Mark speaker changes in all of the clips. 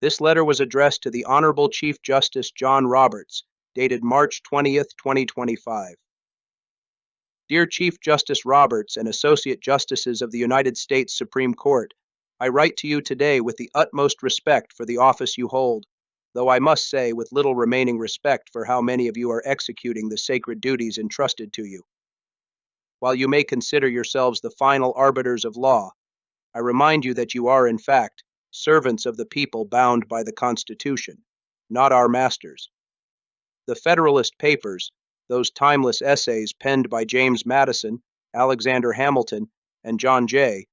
Speaker 1: This letter was addressed to the Honorable Chief Justice John Roberts, dated March 20th, 2025. Dear Chief Justice Roberts and Associate Justices of the United States Supreme Court, I write to you today with the utmost respect for the office you hold, though I must say with little remaining respect for how many of you are executing the sacred duties entrusted to you. While you may consider yourselves the final arbiters of law, I remind you that you are, in fact, servants of the people bound by the Constitution, not our masters. The Federalist Papers, those timeless essays penned by James Madison, Alexander Hamilton, and John Jay,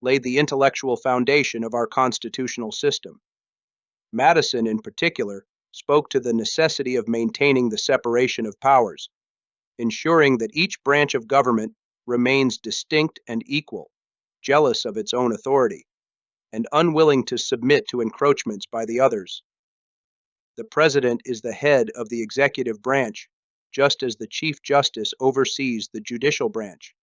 Speaker 1: laid the intellectual foundation of our constitutional system. Madison, in particular, spoke to the necessity of maintaining the separation of powers, ensuring that each branch of government remains distinct and equal, jealous of its own authority, and unwilling to submit to encroachments by the others. The President is the head of the executive branch, just as the Chief Justice oversees the judicial branch.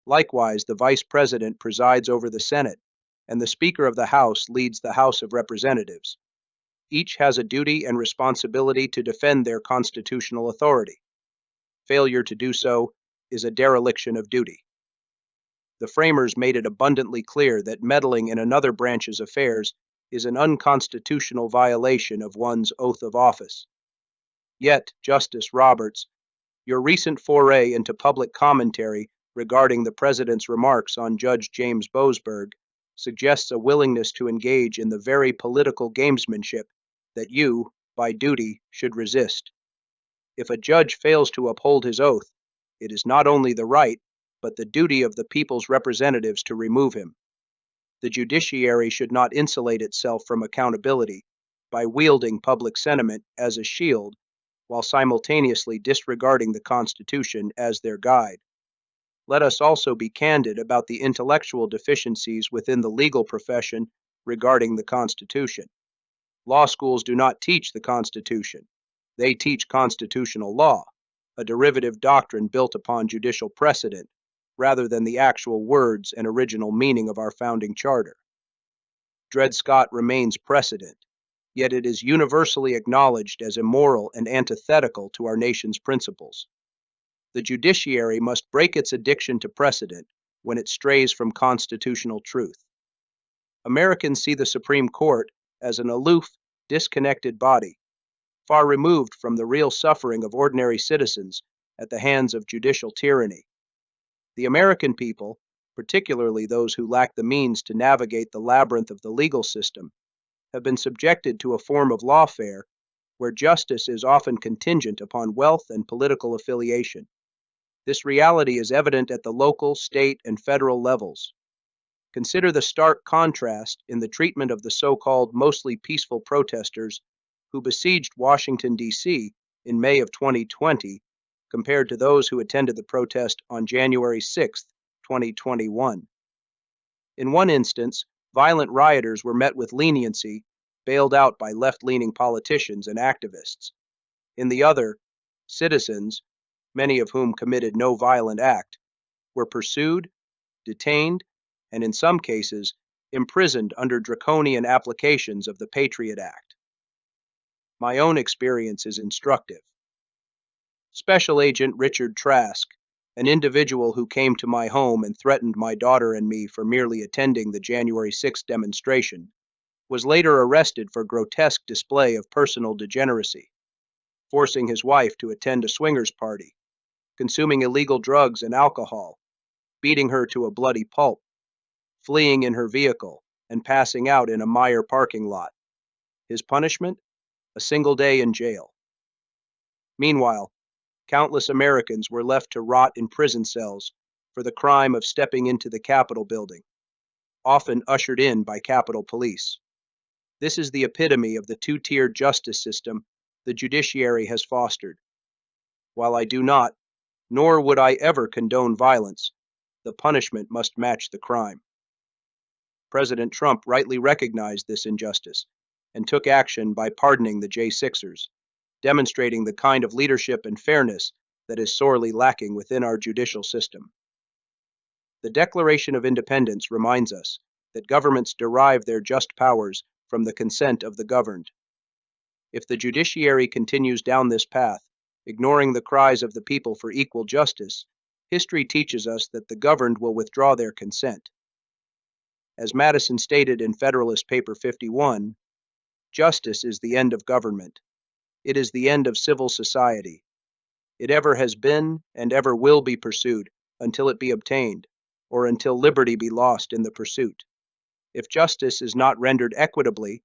Speaker 1: Likewise, the Vice President presides over the Senate, and the Speaker of the House leads the House of Representatives. Each has a duty and responsibility to defend their constitutional authority. Failure to do so is a dereliction of duty. The framers made it abundantly clear that meddling in another branch's affairs is an unconstitutional violation of one's oath of office. Yet, Justice Roberts, your recent foray into public commentary regarding the President's remarks on Judge James Boasberg suggests a willingness to engage in the very political gamesmanship that you, by duty, should resist. If a judge fails to uphold his oath, it is not only the right, but the duty of the people's representatives to remove him. The judiciary should not insulate itself from accountability by wielding public sentiment as a shield while simultaneously disregarding the Constitution as their guide. Let us also be candid about the intellectual deficiencies within the legal profession regarding the Constitution. Law schools do not teach the Constitution. They teach constitutional law, a derivative doctrine built upon judicial precedent, rather than the actual words and original meaning of our founding charter. Dred Scott remains precedent, yet it is universally acknowledged as immoral and antithetical to our nation's principles. The judiciary must break its addiction to precedent when it strays from constitutional truth. Americans see the Supreme Court as an aloof, disconnected body, far removed from the real suffering of ordinary citizens at the hands of judicial tyranny. The American people, particularly those who lack the means to navigate the labyrinth of the legal system, have been subjected to a form of lawfare where justice is often contingent upon wealth and political affiliation. This reality is evident at the local, state, and federal levels. Consider the stark contrast in the treatment of the so-called mostly peaceful protesters who besieged Washington, D.C. in May of 2020 compared to those who attended the protest on January 6, 2021. In one instance, violent rioters were met with leniency, bailed out by left-leaning politicians and activists. In the other, citizens, many of whom committed no violent act, were pursued, detained, and in some cases, imprisoned under draconian applications of the Patriot Act. My own experience is instructive. Special Agent Richard Trask, an individual who came to my home and threatened my daughter and me for merely attending the January 6 demonstration, was later arrested for grotesque display of personal degeneracy, forcing his wife to attend a swingers party, consuming illegal drugs and alcohol, beating her to a bloody pulp, fleeing in her vehicle, and passing out in a Meijer parking lot. His punishment? A single day in jail. Meanwhile, countless Americans were left to rot in prison cells for the crime of stepping into the Capitol building, often ushered in by Capitol Police. This is the epitome of the two-tiered justice system the judiciary has fostered. While I do not, nor would I ever condone violence, the punishment must match the crime. President Trump rightly recognized this injustice and took action by pardoning the J6ers, demonstrating the kind of leadership and fairness that is sorely lacking within our judicial system. The Declaration of Independence reminds us that governments derive their just powers from the consent of the governed. If the judiciary continues down this path, ignoring the cries of the people for equal justice, history teaches us that the governed will withdraw their consent. As Madison stated in Federalist Paper 51, justice is the end of government. It is the end of civil society. It ever has been and ever will be pursued until it be obtained, or until liberty be lost in the pursuit. If justice is not rendered equitably,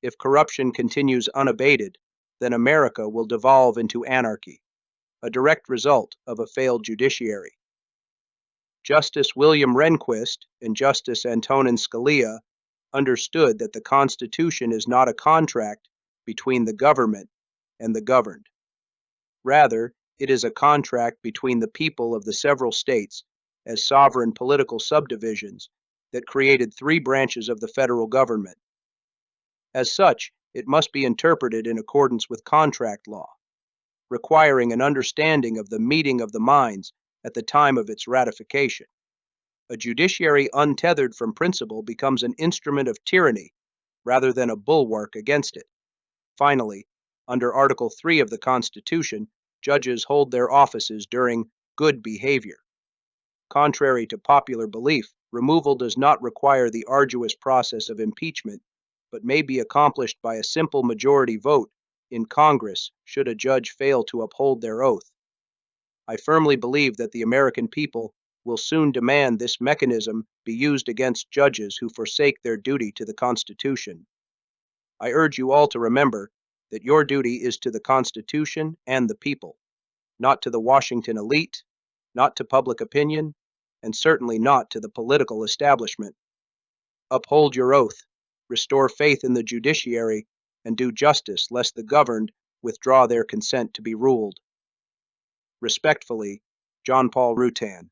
Speaker 1: if corruption continues unabated, then America will devolve into anarchy, a direct result of a failed judiciary. Justice William Rehnquist and Justice Antonin Scalia understood that the Constitution is not a contract between the government and the governed. Rather, it is a contract between the people of the several states as sovereign political subdivisions that created three branches of the federal government. As such, it must be interpreted in accordance with contract law, requiring an understanding of the meeting of the minds at the time of its ratification. A judiciary untethered from principle becomes an instrument of tyranny rather than a bulwark against it. Finally, under Article 3 of the Constitution, judges hold their offices during good behavior. Contrary to popular belief, removal does not require the arduous process of impeachment, but may be accomplished by a simple majority vote in Congress should a judge fail to uphold their oath. I firmly believe that the American people will soon demand this mechanism be used against judges who forsake their duty to the Constitution. I urge you all to remember that your duty is to the Constitution and the people, not to the Washington elite, not to public opinion, and certainly not to the political establishment. Uphold your oath, restore faith in the judiciary, and do justice lest the governed withdraw their consent to be ruled. Respectfully, John Paul Rutan.